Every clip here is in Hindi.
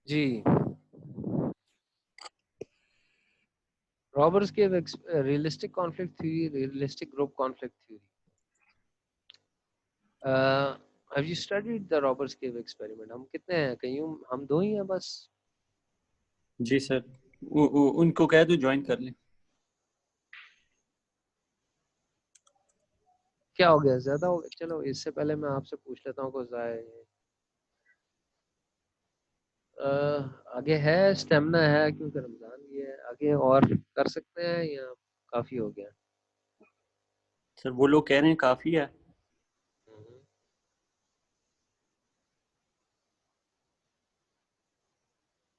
जी रॉबर्स के realistic conflict theory, realistic group conflict theory. Have you studied the robbers cave experiment? हम कितने हैं? कहीं हम दो ही हैं बस? जी सर, उनको कह दो ज्वाइन कर लें। क्या हो गया, ज्यादा हो गया? चलो इससे पहले मैं आपसे पूछ लेता हूँ कुछ आए। आगे है, स्टेमिना है क्योंकि रमजान भी है, आगे और कर सकते हैं या काफी हो गया? सर वो लोग कह रहे हैं काफ़ी है।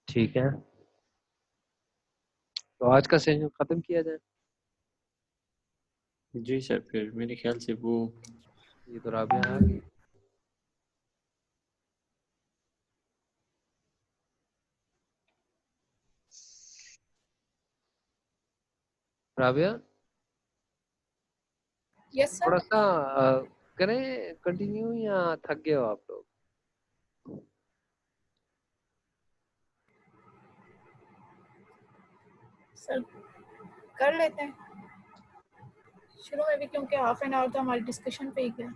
ठीक है, तो आज का सेशन खत्म किया जाए। जी सर, फिर मेरे ख्याल से वो ये तो राबिया आ गई। Rabia yes sir. थोड़ा सा करें कंटिन्यू या थक गए हो आप लोग? सर कर लेते हैं शुरू में भी, क्योंकि हाफ एन आवर तो हमारी डिस्कशन पे ही गया।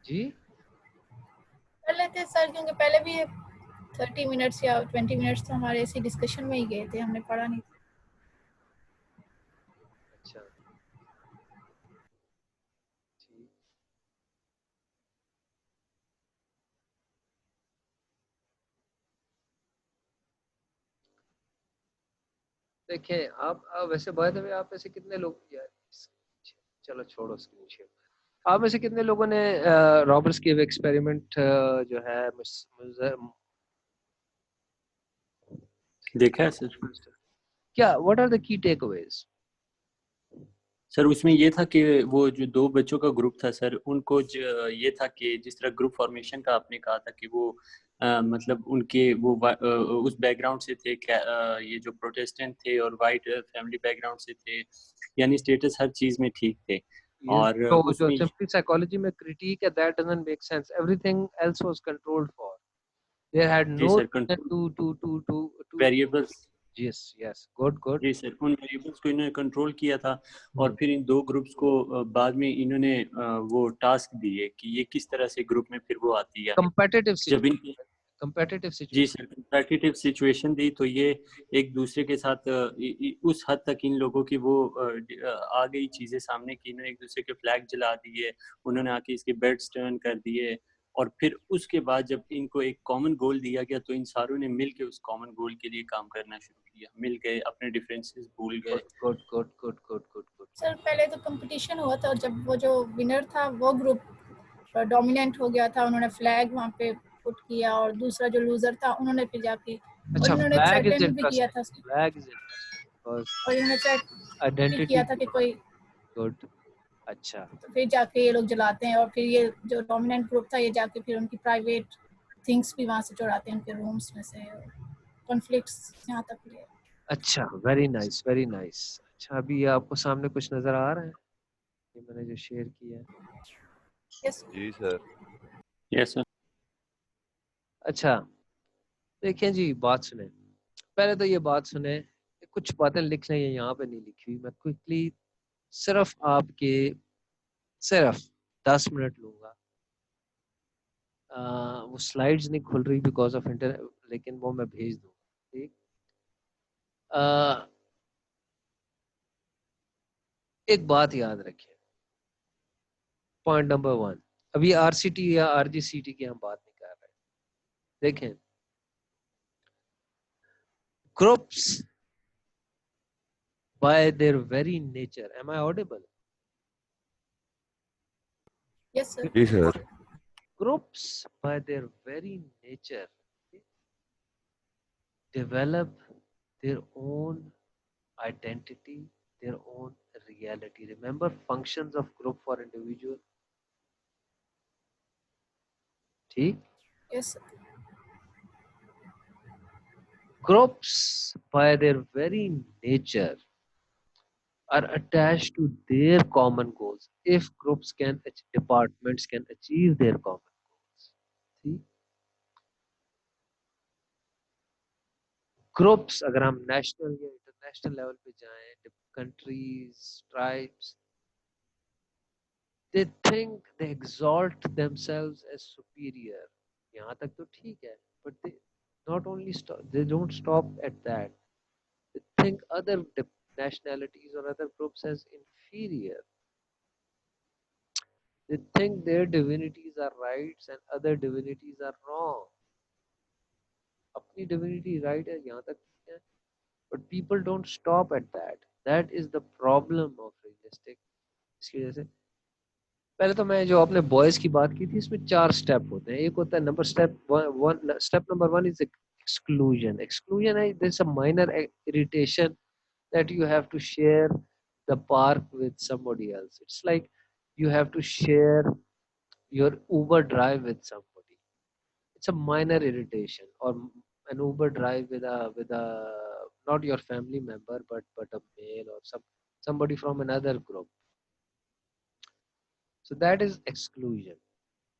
जी कर लेते हैं सर, क्योंकि पहले भी 30 मिनट्स या 20 मिनट्स तो हमारे इसी डिस्कशन में ही गए थे, हमने पढ़ा नहीं था। अच्छा ठीक। देखें आप वैसे बाय द वे आप ऐसे कितने लोग यार, चलो छोड़ो स्क्रीन शेयर। आप में से कितने लोगों ने रॉबर्ट्स केव एक्सपेरिमेंट जो है देखा है सर। क्या what are the key takeaways? Sir उसमें ये था कि वो जो दो बच्चों का ग्रुप था सर, उनको ये था कि जिस तरह ग्रुप फॉर्मेशन का आपने कहा था कि वो मतलब उनके वो उस बैकग्राउंड से थे, ये जो प्रोटेस्टेंट थे और वाइट फैमिली बैकग्राउंड से थे, यानी स्टेटस हर चीज़ में ठीक थे। और तो जो उसमें सिंपली साइकोलॉजी में क्रिटिक है, that doesn't make sense, everything else was controlled for, there had जी no sir, reason two variables, yes yes good good. जी सर, उन वेरिएबल्स को इन्होंने कंट्रोल किया था। और फिर इन दो ग्रुप्स को बाद में इन्होंने वो टास्क दिए कि ये किस तरह से ग्रुप में फिर वो आती है। कंपेटिटिव जब इन कंपेटिटिव जी सिचुएशन। सर, कॉम्पिटिटिव सिचुएशन दी तो ये एक दूसरे के साथ उस हद तक इन लोगों की वो आ गई चीजें सामने की, इन्होंने एक दूसरे के फ्लैग जला दिए, उन्होंने आके इसके बेड्स टर्न कर दिए। और फिर उसके बाद जब इनको एक कॉमन गोल दिया गया तो इन सारों ने मिल के उस कॉमन गोल के लिए काम करना शुरू किया, मिल गए, अपने डिफरेंसेस भूल गए। Good good good good good good good. Sir पहले तो कंपटीशन हुआ था, और जब वो जो विनर था वो ग्रुप डोमिनेंट हो गया था, उन्होंने फ्लैग वहाँ पे पुट किया, और दूसरा जो लूजर था उन्होंने फिर जाके, और अच्छा इन्होंने फ्लैग इज थ्रेटन भी किया इंटरेस्टिंग, था, फ्लैग इज इंटरेस्टिंग बिकॉज़ और इन्होंने थ्रेट भी आइडेंटिटी किया था की कि बात। कोई, गुड अच्छा तो फिर जाके ये लोग जलाते हैं, और फिर ये जो डोमिनेंट ग्रुप था ये जाके फिर उनकी प्राइवेट थिंग्स भी वहाँ से चुराते हैं, उनके रूम्स में से। कॉन्फ्लिक्ट्स यहाँ तक ले। अच्छा वेरी नाइस वेरी नाइस। अच्छा अभी ये आपको सामने कुछ नजर आ रहा है, ये मैंने जो शेयर किया है? यस जी सर। Yes sir. अच्छा देखिए जी, बात सुने, पहले तो ये बात सुने, कुछ बातें लिख लें, ये यहाँ पे नहीं लिखी हुई, मैं क्विकली सिर्फ आपके सिर्फ 10 मिनट लूंगा। वो स्लाइड्स नहीं खुल रही बिकॉज ऑफ इंटरनेट, लेकिन वो मैं भेज दूंगा। ठीक, एक बात याद रखिए, पॉइंट नंबर 1, अभी आरसीटी या आरजीसीटी की हम बात नहीं कर रहे। देखें groups by their very nature, am I audible? Yes sir. जी sir. Groups by their very nature develop their own identity, their own reality. Remember functions of group for individual. ठीक, yes sir. groups by their very nature are attached to their common goals. If groups can, departments can achieve their common goals. ठीक, ग्रुप्स, अगर हम नेशनल या इंटरनेशनल लेवल पे जाएं, countries, tribes, they think they exalt themselves as superior. यहाँ तक तो ठीक है, but they not only stop, they don't stop at that. They think other nationalities or other groups as inferior. They think their divinities are rights and other divinities are wrong. अपनी divinity right है, यहाँ तक ठीक है, but people don't stop at that. That is the problem of realistic. इसकी वजह से पहले तो मैं जो आपने बॉयज की बात की थी, इसमें 4 स्टेप होते हैं. एक होता है step number 1 is exclusion. Exclusion है this a minor irritation that you have to share the park with somebody else. It's like you have to share your Uber drive with somebody. It's a minor irritation, or an Uber drive with a not your family member but a male or somebody from another group. So that is exclusion.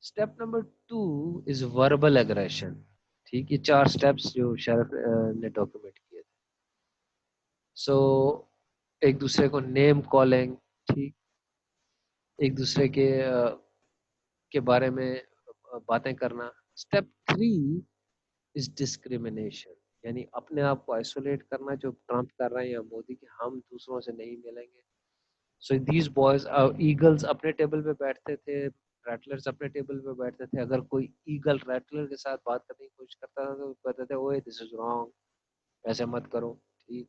Step number 2 is verbal aggression. ठीक, ये 4 steps जो शरफ ने डॉक्यूमेंट किए थे. सो एक दूसरे को नेम कॉलिंग, ठीक, एक दूसरे के बारे में बातें करना. स्टेप 3 इज डिस्क्रिमिनेशन, यानी अपने आप को आइसोलेट करना, जो ट्रम्प कर रहे हैं या मोदी, कि हम दूसरों से नहीं मिलेंगे. सो दीज बॉयज, ईगल्स अपने टेबल पे बैठते थे, रैटलर्स अपने टेबल पे बैठते थे. अगर कोई ईगल रैटलर के साथ बात करने की कोशिश करता था तो कहते थे, ओए दिस इज रॉन्ग, ऐसे मत करो. ठीक,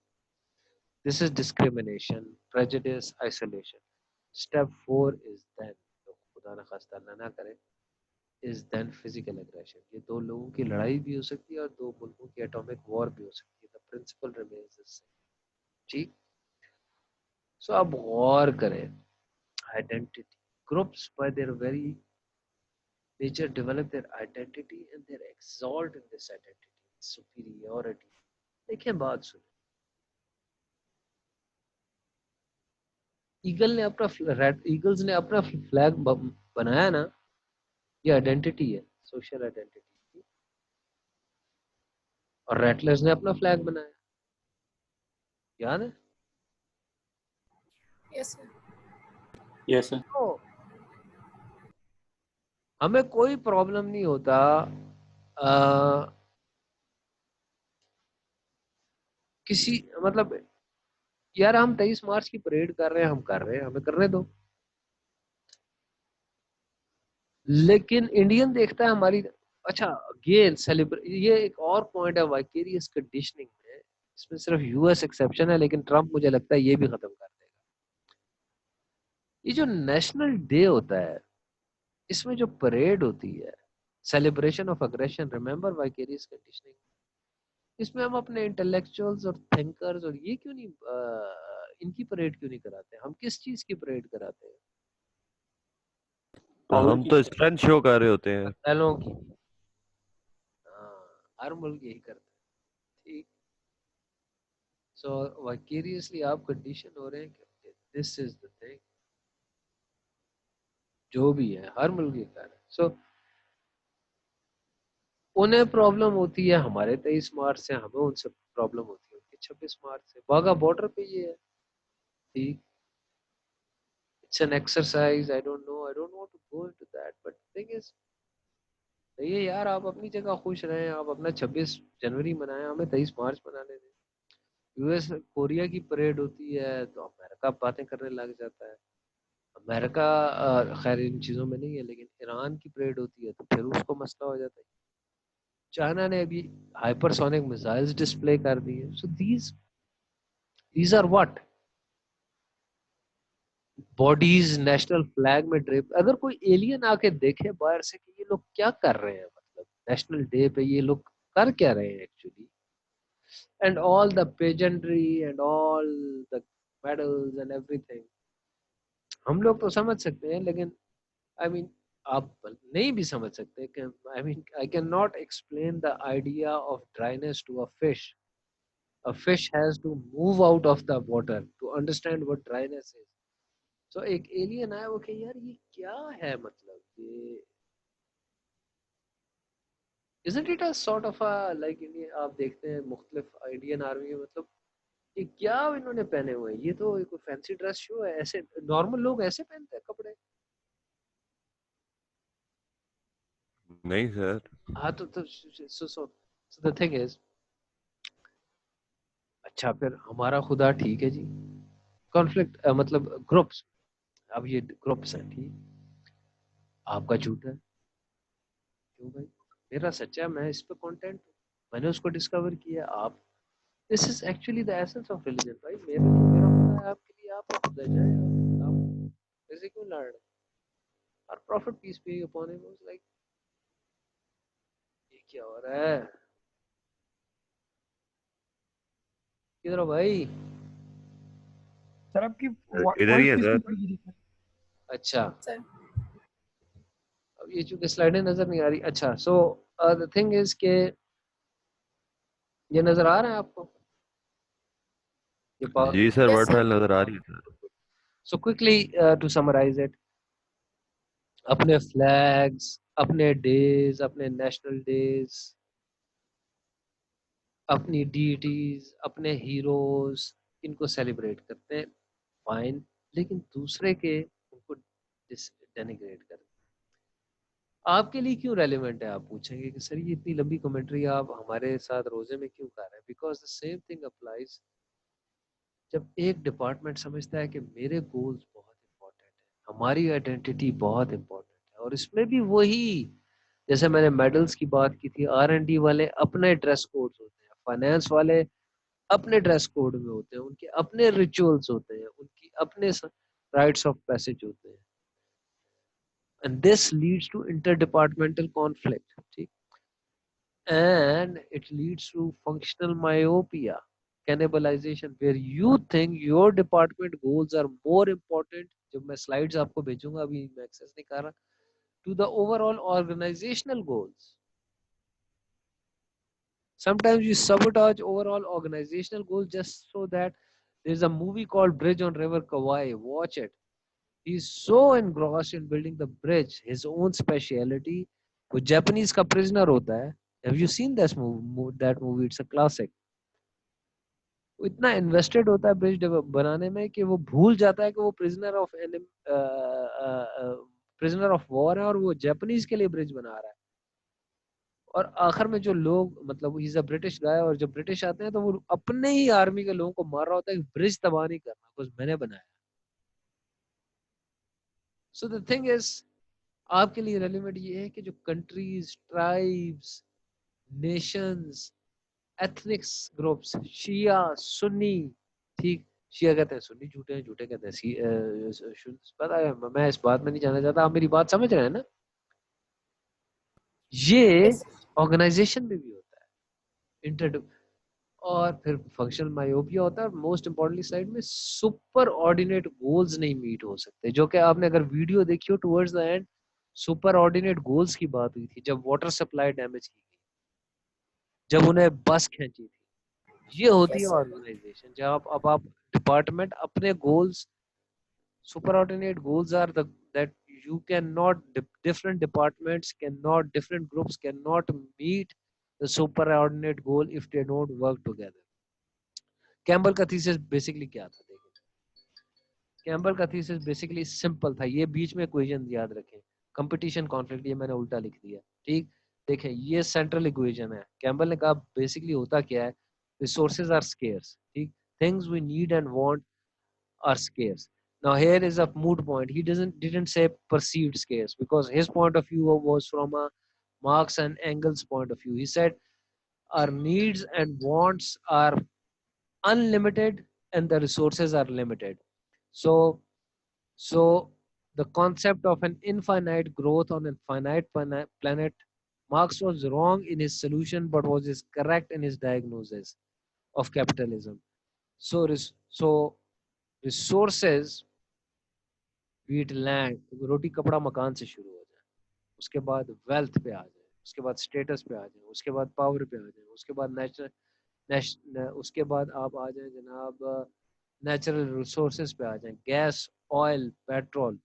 this is discrimination, prejudice, isolation. Step 4 is then, तो खुदा न खास्ता अल्लाह ना करे, इज देन फिजिकल एग्रेशन. ये दो लोगों की लड़ाई भी हो सकती है और दो मुल्कों की एटॉमिक वॉर भी हो सकती है. The principle remains the same. ठीक, सो आप गौर करें, identity groups by their very nature develop their identity and they exalt in this identity, superiority. देखिए बात सुने, ईगल्स ने अपना फ्लैग बनाया ना, ये आइडेंटिटी है, सोशल आइडेंटिटी. और रैटलर्स ने अपना फ्लैग बनाया, याद है? Yes sir. Yes sir. तो हमें कोई प्रॉब्लम नहीं होता किसी, मतलब यार हम 23 मार्च की परेड कर रहे हैं, हम कर रहे हैं, हमें करने दो. लेकिन इंडियन देखता है हमारी, अच्छा अगेन सेलिब्रेट, ये एक और पॉइंट है वाइकेरियस कंडीशनिंग में. इसमें सिर्फ यूएस एक्सेप्शन है, लेकिन ट्रम्प मुझे लगता है ये भी खत्म कर देगा. ये जो नेशनल डे होता है, इसमें जो परेड होती है, celebration of aggression, remember vicarious conditioning, इसमें हम अपने इंटेलेक्चुअल्स और थिंकर्स और ये क्यों नहीं इनकी परेड क्यों नहीं कराते? हम किस चीज की परेड कराते हैं? हम तो स्ट्रेंथ शो कर रहे होते हैं, पहलों की. हाँ, हर मुल्क यही करता है. ठीक, सो वाइकेरियसली आप कंडीशन हो रहे हैं कि दिस इज द थिंग, जो भी है हर मुल्क ये कर रहा है. सो उन्हें प्रॉब्लम होती है हमारे 23 मार्च से, हमें उनसे प्रॉब्लम होती है उनके 26 मार्च से. वाघा बॉर्डर पे ये है. ठीक, it's an exercise, I don't want to go into that, but thing is, ये यार आप अपनी जगह खुश रहें, आप अपना 26 जनवरी मनाएं, हमें 23 मार्च मनाने दें. यूएस कोरिया की परेड होती है तो अमेरिका बातें करने लग जाता है. अमेरिका खैर इन चीज़ों में नहीं है, लेकिन ईरान की परेड होती है तो फिर उसको मसला हो जाता है. चाइना ने अभी हाइपरसोनिक मिसाइल्स डिस्प्ले कर दी है. So these are what bodies national flag में ड्रेप. अगर कोई एलियन आके देखे बाहर से कि ये लोग क्या कर रहे हैं, मतलब नेशनल डे पे ये लोग कर क्या रहे हैं actually, and all the pageantry and all the medals and everything, हम लोग तो समझ सकते हैं, लेकिन आई मीन आप नहीं भी समझ सकते. I mean I can not explain the idea of dryness to a fish. A fish has to move out of the water to understand what dryness is. So एक एलियन आया, वो कहे यार ये क्या है, मतलब ये isn't it a sort of a like आप देखते हैं मुख्तलिफ इंडियन आर्मी में, मतलब ये क्या इन्होंने पहने हुए हैं, ये तो कोई फैंसी ड्रेस शो है, ऐसे नॉर्मल लोग ऐसे पहनते हैं कपड़े? नहीं सर। हाँ तो सो द थिंग इज, अच्छा फिर हमारा खुदा ठीक है जी, कॉन्फ्लिक्ट मतलब ग्रुप्स, अब ये ग्रुप्स हैं ठीक, आपका झूठा है, क्यों भाई? मेरा सच्चा है, मैं इस पे कंटेंट हूँ, मैंने उसको डिस्कवर किया। आप, this is actually the essence of religion भाई, मेरे लिए मेरा खुदा है, आपके लिए आपका खुदा जाए, आप ऐसे क्यों लड़ रहे? और prophet peace be upon him was like, ये क्या हो रहा है, किधर हो भाई? सर आपकी इधर ही वॉइस है बिल्कुल सर। थोड़ी गिरी सर। अच्छा, सर अब ये चूंकि स्लाइडें नजर नहीं आ रही, अच्छा सो द थिंग इज के ये नजर आ रहा है आपको, ये जी sir, yes word sir. File नजर आ रही है sir. So quickly to summarize it, अपने फ्लैग्स, अपने डेज, अपने नेशनल डेज, अपनी डीटीज, अपने हीरोज, इनको सेलिब्रेट करते हैं, फाइन, लेकिन दूसरे के उनको डेनिग्रेट करते हैं। आपके लिए क्यों रेलिवेंट है? आप पूछेंगे कि सर ये इतनी लंबी कमेंट्री आप हमारे साथ रोजे में क्यों कर रहे हैं? Because the same thing applies, जब एक डिपार्टमेंट समझता है कि मेरे गोल्स बहुत इंपॉर्टेंट है, हमारी आइडेंटिटी बहुत इंपॉर्टेंट है, और इसमें भी वही, जैसे मैंने मेडल्स की बात की थी, R&D वाले अपने ड्रेस कोड्स होते हैं, फाइनेंस वाले अपने ड्रेस कोड में होते हैं, उनके अपने रिचुअल्स होते हैं, उनकी अपने राइट्स ऑफ पैसेज होते हैं, and this leads to interdepartmental conflict, ठीक, and it leads to functional myopia, cannibalization, where you think your department goals are more important, जब मैं slides आपको भेजूंगा, अभी मैं access नहीं कर रहा, to the overall organizational goals. Sometimes you sabotage overall organizational goals just so that there's a movie called Bridge on River Kauai. Watch it. He's so engrossed in building the bridge, his own speciality. वो Japanese का prisoner होता है. Have you seen this movie? That movie? It's a classic. वो इतना इन्वेस्टेड होता है ब्रिज बनाने में कि वो भूल जाता है कि वो प्रिजनर ऑफ वॉर है और वो जापानीज के लिए ब्रिज बना रहा है। और आखिर में जो लोग, मतलब ही इज अ ब्रिटिश गाय, और जब ब्रिटिश आते हैं तो वो अपने ही आर्मी के लोगों को मार रहा होता है कि ब्रिज तबाह नहीं करना, बिकॉज मैंने बनाया। सो द थिंग इज, आपके लिए रेलिवेंट ये है कि जो countries, tribes, nations, ethnics groups, शिया, सुन्नी, ठीक, शिया कहते हैं सुन्नी झूठे हैं, झूठे कहते हैं पता है, मैं इस बात में नहीं जाना चाहता, आप मेरी बात समझ रहे हैं ना? ये यस ऑर्गेनाइजेशन में भी होता है इंटर, और फिर फंक्शनल मायोपिया होता है, और मोस्ट इंपॉर्टेंटली साइड में सुपर ऑर्डिनेट गोल्स नहीं मीट हो सकते, जो कि आपने अगर वीडियो देखी हो towards the end, super ordinate goals की बात हुई थी, जब वाटर सप्लाई डैमेज की गई, जब उन्हें बस खींची थी, ये होती है यस ऑर्गेनाइजेशन, जहाँ अब आप डिपार्टमेंट अपने goals, superordinate goals are the that you cannot, different departments cannot, different groups cannot meet the superordinate goal if they don't work together. Campbell का थीसिस बेसिकली क्या था? देखिए, कैम्बल का थीसिस बेसिकली सिंपल था, ये बीच में इक्वेशन याद रखें, कंपटीशन कॉन्फ्लिक्ट, ये मैंने उल्टा लिख दिया, ठीक, देखें ये सेंट्रल इक्वेशन है। कैम्बल ने कहा बेसिकली होता क्या है, रिसोर्सेज आर स्केर्स, ठीक, things we need and want are scarce. Now here is a moot point. He didn't say perceived scarce, because his point of view was from a Marx and Engels point of view. He said our needs and wants are unlimited and the resources are limited. So so the concept of an infinite growth on a finite planet, Marx was wrong in his solution but was correct in his diagnosis of capitalism. So resources, be it land, रोटी कपड़ा मकान से शुरू हो जाए, उसके बाद वेल्थ पे आ जाए, उसके बाद स्टेटस पे आ जाए, उसके बाद पावर पे आ जाए, उसके बाद उसके बाद आप आ जाए जनाब नेचुरल रिसोर्सेज पे आ जाए, gas, oil, petrol.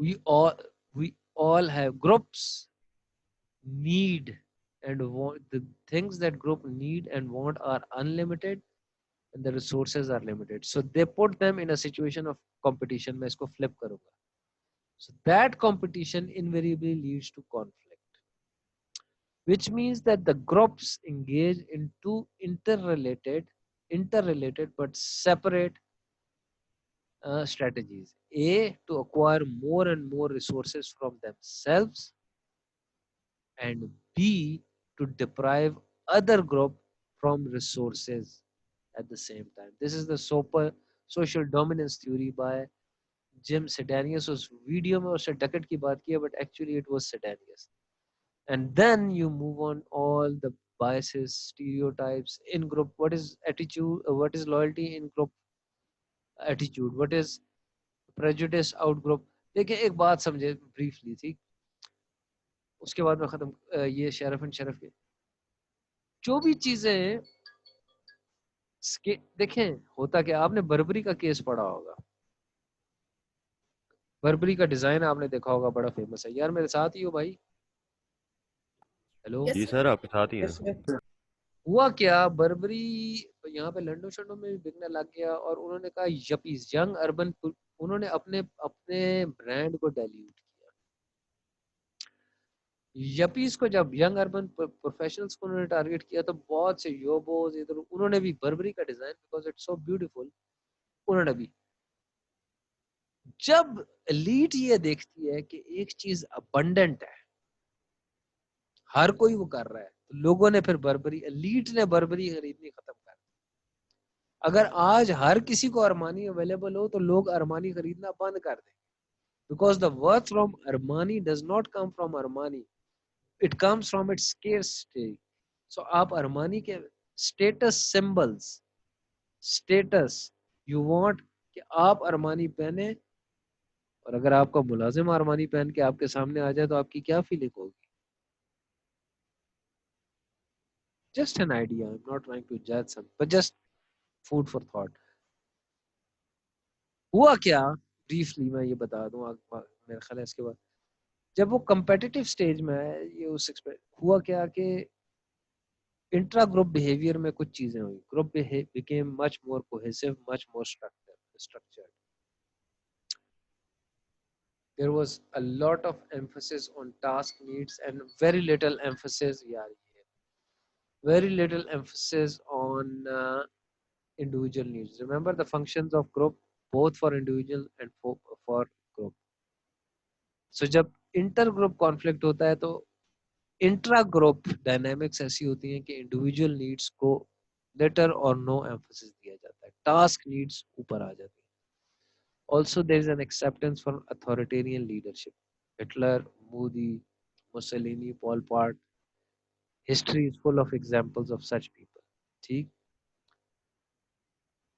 We all we all have groups, need and want, the things that group need and want are unlimited and the resources are limited, so they put them in a situation of competition. मैं इसको flip करूँगा. So that competition invariably leads to conflict, which means that the groups engage in two interrelated but separate strategies. A, to acquire more and more resources from themselves, and B, to deprive other group from resources at the same time. This is the social dominance theory by Jim Sedanius. उस वीडियो में उसने डकट की बात की है, but actually it was Sedanius. And then you move on all the biases, stereotypes in group. What is attitude? What is loyalty in group? Attitude. What is prejudice out group? देखिए एक बात समझे briefly थी, उसके बाद मैं खत्म ये शरफ एंड शरफ के जो भी चीजें देखें होता क्या, आपने बर्बरी का केस पढ़ा होगा, बर्बरी का डिजाइन आपने देखा होगा, बड़ा फेमस है यार, मेरे साथ ही हो भाई, हेलो Yes, जी sir. सर आपके साथ ही हैं. Yes, sir. हुआ क्या, बर्बरी यहाँ पे लंडन शंडन में भी बिकने लग गया और उन्होंने कहा यपीज यंग अर्बन, उन्होंने अपने अपने ब्रांड को डाइल्यूट किया. यपीज को जब यंग अर्बन प्रोफेशनल्स को उन्होंने टारगेट किया तो बहुत से योबोज इधर उन्होंने भी बर्बरी का design, because it's so beautiful, उन्होंने भी. जब एलीट ये देखती है कि एक चीज अबंडेंट है, हर कोई वो कर रहा है, तो लोगों ने फिर बर्बरी, एलीट ने बर्बरी खरीदनी खत्म कर दी. अगर आज हर किसी को अरमानी अवेलेबल हो तो लोग अरमानी खरीदना बंद कर दें, because the worth from Armani does not come from Armani, it comes from its scarcity. So आप अरमानी के status symbols, status you want कि आप अरमानी पहने, और अगर आपका मुलाजिम अरमानी पहन के आपके सामने आ जाए तो आपकी क्या फीलिंग होगी? Just an idea. I'm not trying to judge some, but just food for thought. हुआ क्या, ब्रीफली मैं ये बता दूं, मेरा ख्याल है इसके बाद जब वो competitive स्टेज में है, ये उस हुआ क्या कि इंट्रा ग्रुप बिहेवियर में कुछ चीजें हुई. Group became much more cohesive, much more structured. There was a lot of emphasis on task needs and very little emphasis, very little emphasis on individual needs. Remember the functions of group, both for individual and for group. So जब इंटर ग्रुप कॉन्फ्लिक्ट होता है तो इंट्रा ग्रुप डायनामिक्स ऐसी होती हैं कि इंडिविजुअल नीड्स को लेटर और नो एम्फोसिस दिया जाता है, टास्क नीड्स ऊपर आ जाती है. Also there is an acceptance for authoritarian leadership. Hitler, Moody, Mussolini, Pol Pot. History is full of examples of such people. ठीक.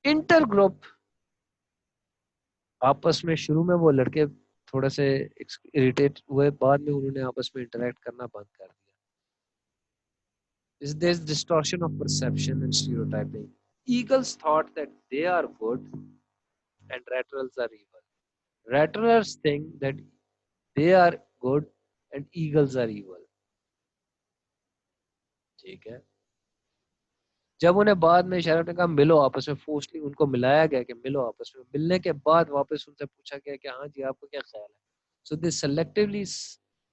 इंटर ग्रुप आपस में शुरू में वो लड़के थोड़ा से इरिटेट हुए, बाद में उन्होंने आपस में इंटरेक्ट करना बंद कर दिया. There is distortion of perception and stereotyping. Eagles thought that they are good and rattlers are evil. Rattlers think that they are good and eagles are evil. ठीक है. जब उन्हें बाद में शरफ ने कहा मिलो आपस में, फोर्सली उनको मिलाया गया कि मिलो आपस में, मिलने के बाद वापस उनसे पूछा गया कि हाँ जी आपको क्या ख्याल है. So they selectively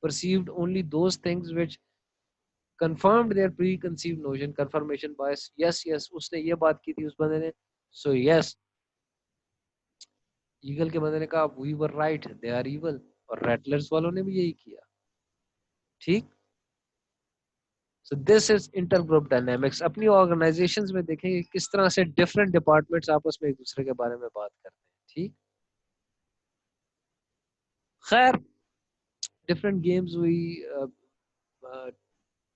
perceived only those things which confirmed their preconceived notion. Confirmation bias. Yes, उसने ये बात की थी उस बंदे ने, so yes. ईगल के बंदे ने कहा we were right, they are evil, और rattlers वालों ने भी यही किया. ठीक. So this is intergroup dynamics. अपनी organizations में देखेंगे किस तरह से different departments आपस में एक दूसरे के बारे में बात करते हैं. ठीक. खैर different games हुई,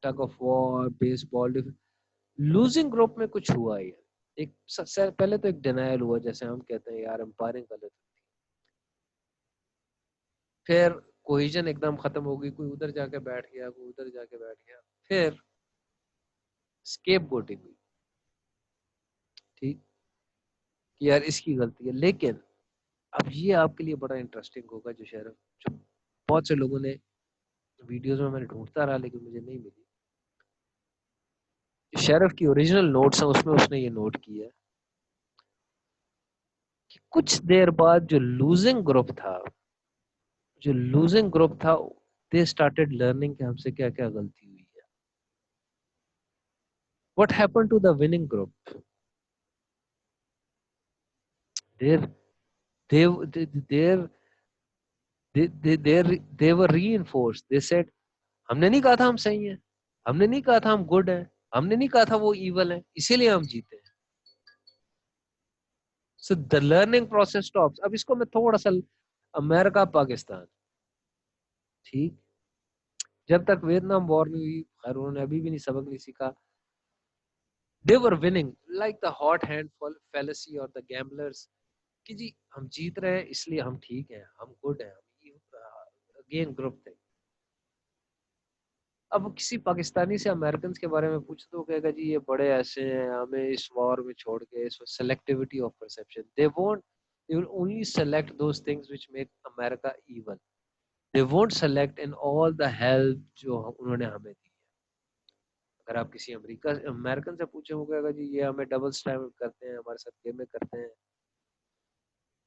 tug of war, baseball. Losing group में कुछ हुआ ही है. एक सबसे पहले तो एक डिनायल हुआ, जैसे हम कहते हैं यार एम्पायरिंग गलत होती है. फिर कोहिजन एकदम खत्म हो गई, कोई उधर जाके बैठ गया, कोई उधर जाके बैठ गया. फिर स्केपगोटिंग हुई. ठीक कि यार इसकी गलती है. लेकिन अब ये आपके लिए बड़ा इंटरेस्टिंग होगा जो बहुत से लोगों ने वीडियोस में मैंने ढूंढता रहा लेकिन मुझे नहीं मिली। शेरिफ की ओरिजिनल नोट्स हैं उसमें उसने ये नोट किया है कि कुछ देर बाद जो लूजिंग ग्रुप था दे स्टार्टेड लर्निंग कि हमसे क्या क्या गलती हुई है। What happened to the winning group? There there they were reinforced. They said हमने नहीं कहा था हम सही हैं, हमने नहीं कहा था हम गुड हैं, हमने नहीं कहा था वो evil हैं, इसीलिए हम जीते हैं। So the learning process stops. अब इसको मैं थोड़ा सा अमेरिका पाकिस्तान, ठीक, जब तक वियतनाम वॉर नहीं हुई, खैर उन्होंने अभी भी नहीं सबक नहीं सीखा। They were winning like the hot hand fallacy or the gamblers कि जी हम जीत रहे हैं इसलिए हम ठीक हैं, हम गुड हैं, हम अगेन ग्रुप थे। अब किसी पाकिस्तानी से अमेरिकन के बारे में पूछ तो कहेगा जी ये बड़े ऐसे हैं, हमें इस वॉर में छोड़ के, इस selectivity of perception, they will only select those things which make America evil. They won't select in all the help जो उन्होंने हमें दी है। अगर आप किसी अमेरिकन से पूछे वो कहेगा जी ये हमें डबल स्टैंडर्ड करते हैं, हमारे साथ गेमें करते हैं,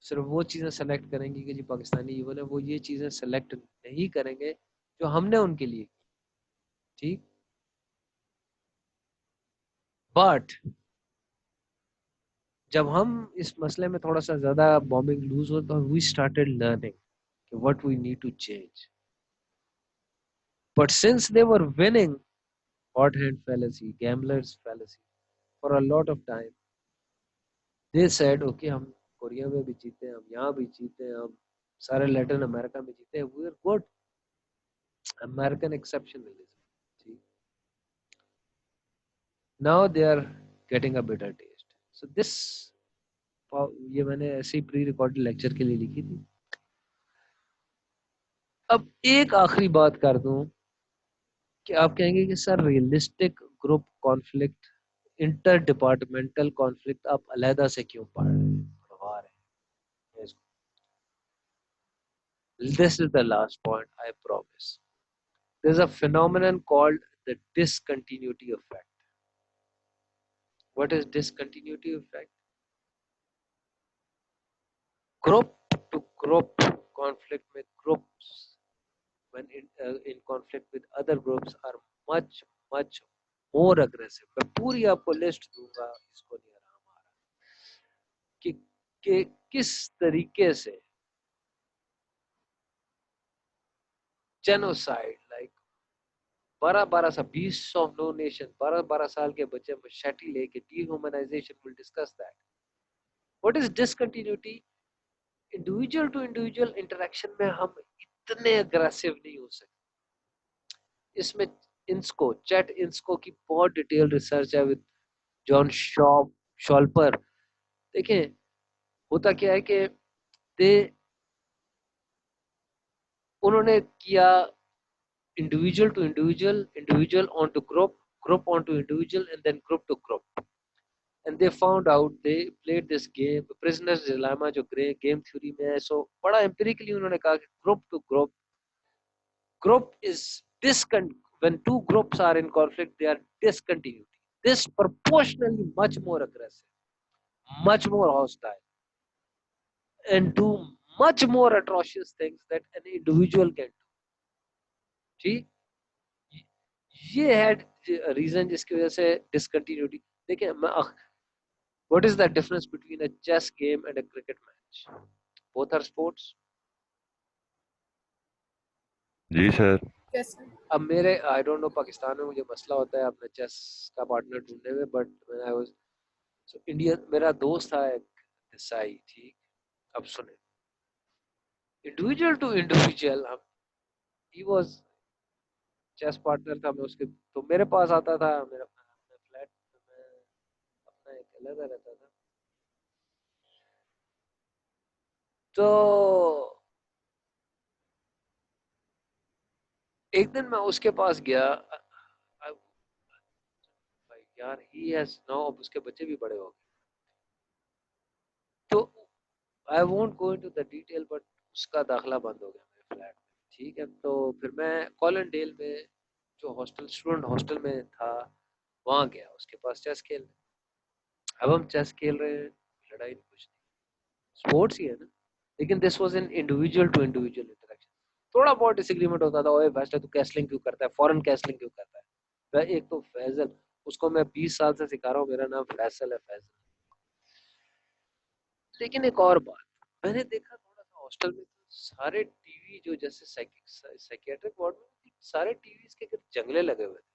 सिर्फ वो चीजें सेलेक्ट करेंगे कि जी पाकिस्तानी इवल है, वो ये चीजें सेलेक्ट नहीं करेंगे जो हमने उनके लिए, ठीक। बट जब हम इस मसले में थोड़ा सा ज्यादा बॉम्बिंग लूज हो तो वी स्टार्टेड लर्निंग कि what we need to change. But since they were winning hot hand fallacy, gamblers fallacy for a lot of time, they said okay हम कोरिया में भी जीते हैं, हम यहाँ भी जीते हैं, हम सारे लैटिन अमेरिका में जीते हैं, we are good, American exceptionalism, ठीक। Now they are getting a bitter taste. So this, ये मैंने ऐसे ही प्री रिकॉर्डेड लेक्चर के लिए लिखी थी। अब एक आखिरी बात कर दूं कि आप कहेंगे कि sir realistic group conflict, inter departmental conflict आप अलहदा से क्यों पढ़वा रहे हैं इसको? This is the last point, I promise. There's a phenomenon called the discontinuity effect. What is discontinuity effect? Group to group conflict with groups when in conflict with other groups are much more aggressive. मैं पूरी आपको लिस्ट दूंगा, इसको नहीं आराम आ रहा कि किस तरीके से जेनोसाइड, लाइक 12 सा 20 ऑफ नो नेशन, 12 साल के बच्चे मशेटी लेके dehumanisation, will discuss that. What is discontinuity? Individual to individual interaction में हम इतने अग्रेसिव नहीं हो सकते। इसमें इंस्को, चैट इंस्को की बहुत डिटेल रिसर्च है विद जॉन शॉल्पर। देखें होता क्या है कि उन्होंने किया individual to individual, individual onto group, group onto individual, and then group to group. And they found out, they played this game, prisoner's dilemma जो game theory में है, so बड़ा empirically उन्होंने कहा कि group is when two groups are in conflict, they are discontinuity. Disproportionately much more aggressive, much more hostile, and do much more atrocious things that an individual can do. ठीक, ये है रीजन जिसकी वजह से डिसकंटिन्यूटी। देखिए what is the difference between a chess game and a cricket match? Both are sports. जी सर। Yes, sir. अब मेरे आई डोंट नो पाकिस्तान में मुझे मसला होता है अपने चेस का पार्टनर ढूंढने में, but when I was so India, मेरा दोस्त था एक देसाई, ठीक। अब सुने, इंडिविजुअल टू इंडिविजुअल हम, ही वाज चेस पार्टनर था, मैं उसके, तो मेरे पास आता था, मेरा फ्लैट में अपना एक अलग रहता था, तो एक दिन मैं उसके पास गया, भाई यार ही हैज नाउ, अब उसके बच्चे भी बड़े हो गए, तो I won't go into the detail, but उसका दाखला बंद हो गया मेरे फ्लैट में, ठीक है, तो फिर मैं कॉलनडेल में जो हॉस्टल स्टूडेंट हॉस्टल में था वहाँ गया उसके पास चेस खेलने। अब हम चेस खेल रहे हैं, लड़ाई नहीं कुछ नहीं, स्पोर्ट्स ही है ना, लेकिन this was an individual to individual interaction. थोड़ा बहुत डिसएग्रीमेंट होता था, ओए फैसला तू कैसलिंग क्यों करता है, फॉरेन कैसलिंग क्यों करता है। वह एक तो फैजल, उसको मैं 20 साल से सिखा रहा हूँ, मेरा नाम फैसल है, फैजल। लेकिन एक और बात मैंने देखा थोड़ा सा हॉस्टल में, तो सारे टीवी जो जैसे साइकियाट्रिक वार्ड में सारे टीवी के जंगले लगे हुए थे।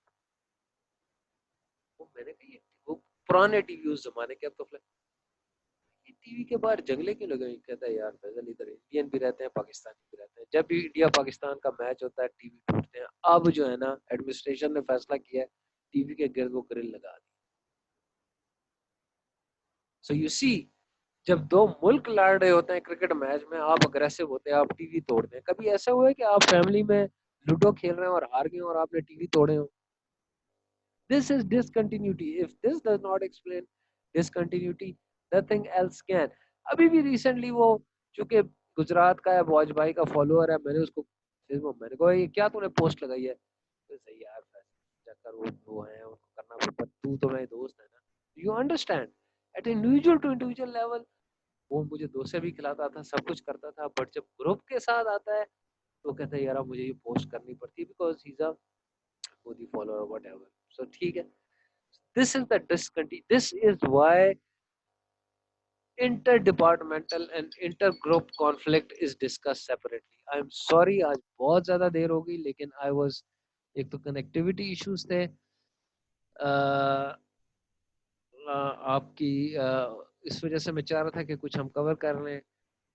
वो मैंने कहा ये वो पुराने टीवी उस जमाने के, अब तो टीवी के बाहर जंगले क्यों लगे? कहता है यार फैजल इधर इंडियन भी रहते हैं, पाकिस्तानी भी रहते हैं, जब भी इंडिया पाकिस्तान का मैच होता है टीवी टूटते हैं। अब जो है ना एडमिनिस्ट्रेशन ने फैसला किया है टीवी के गिर्द वो ग्रिल लगा दी। सो यू सी, जब दो मुल्क लड़ रहे होते हैं क्रिकेट मैच में, आप अग्रेसिव होते हैं, आप टीवी तोड़ते हैं। कभी ऐसा हुआ है कि आप फैमिली में लूडो खेल रहे हैं और हार गए और आपने टीवी तोड़े हो? This is discontinuity. If this does not explain discontinuity, nothing else can. अभी भी रिसेंटली वो, चूंकि गुजरात का है, बॉज भाई का फॉलोअर है, मैंने उसको फेसबुक, मैंने कहा ये क्या तूने पोस्ट लगाई है? तो सही यार चक्कर वो है, उनको करना पड़ता, तू तो मेरे दोस्त है ना, you understand. At individual to individual level वो मुझे डोसे भी खिलाता था, सब कुछ करता था, बट जब ग्रुप के साथ आता है तो कहता है यार मुझे ये पोस्ट करनी पड़ती है because he is a Modi follower whatever. So ठीक है, this is the discontinue, this is why interdepartmental and intergroup conflict is discussed separately. I am sorry आज बहुत ज़्यादा देर हो गई, लेकिन I was, एक तो कनेक्टिविटी इश्यूज थे, आपकी इस वजह से मैं चाह रहा था कि कुछ हम कवर कर लें।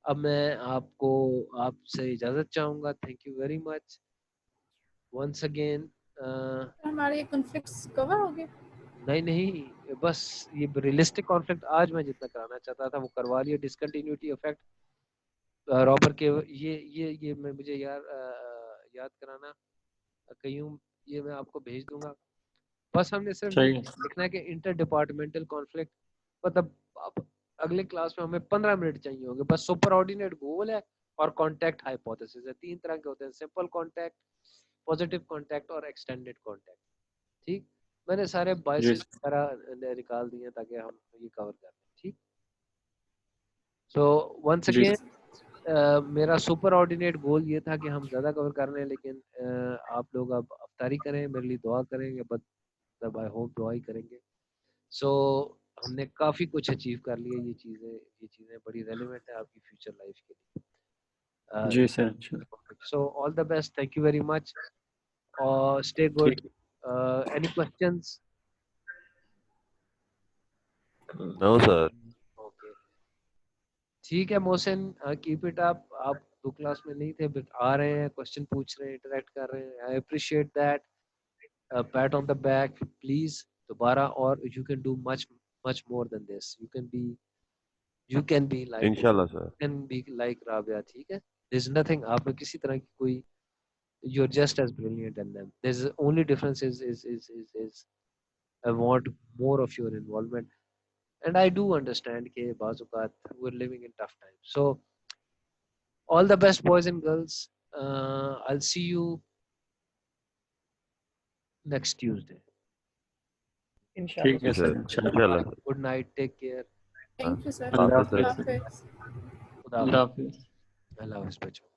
अब मैं आपको आपसे इजाज़त चाहूँगा। Thank you very much once again. हमारे कॉन्फ्लिक्ट्स कवर हो गए? नहीं, बस ये रियलिस्टिक कॉन्फ्लिक्ट आज मैं जितना कराना चाहता था वो करवा लिया। डिसकंटिन्यूटी इफेक्ट रॉबर के ये मैं मुझे याद कराना कहीं, ये मैं आपको भेज दूंगा। बस हमने सिर्फ लिखना है कि इंटर डिपार्टमेंटल कॉन्फ्लिक्ट, मतलब अब अगले क्लास में हमें 15 मिनट चाहिए होंगे। बस सुपर ऑर्डिनेट गोल है और कॉन्टैक्ट हाइपोथेसिस है। 3 तरह के होते हैं, सिंपल कॉन्टैक्ट, पॉजिटिव कॉन्टैक्ट और एक्सटेंडेड कॉन्टैक्ट। ठीक, मैंने सारे बायसेस वगैरह निकाल दिए ताकि हम ये कवर कर लें। ठीक, सो वंस अगेन मेरा सुपर ऑर्डिनेट गोल ये था कि हम ज़्यादा कवर कर रहे हैं, लेकिन आप लोग अब अफ्तारी करें, मेरे लिए दुआ करेंगे, मतलब आई होप दुआ ही करेंगे। सो हमने काफ़ी कुछ अचीव कर लिया। ये चीज़ें बड़ी रेलिवेंट है आपकी फ्यूचर लाइफ के लिए। जी sir. So all the best, thank you very much और stay good. Any questions? No, sir. Okay, ठीक है मोहसिन, कीप इट अप। आप 2 क्लास में नहीं थे बट आ रहे हैं, क्वेश्चन पूछ रहे हैं, इंटरेक्ट कर रहे हैं, I appreciate that. pat on the back please, दोबारा, और you can do much more than this. You can be like Inshallah, sir. Rabia. ठीक है, there's nothing, आप में किसी तरह की कोई, you're just as brilliant as them. There's the only difference is I want more of your involvement, and I do understand कि बाज़ औक़ात we're living in tough times. So all the best boys and girls. I'll see you next Tuesday. इंशाल्लाह। ठीक है Yes, sir. सर, इंशाल्लाह। Inshallah, sir. Good night, take care. Thank you sir. Allah After, sir. हाफिज़। हाफिज़। खुदा अल्लाह हाफिज़। अल्लाह हाफ़िज़ बच्चों।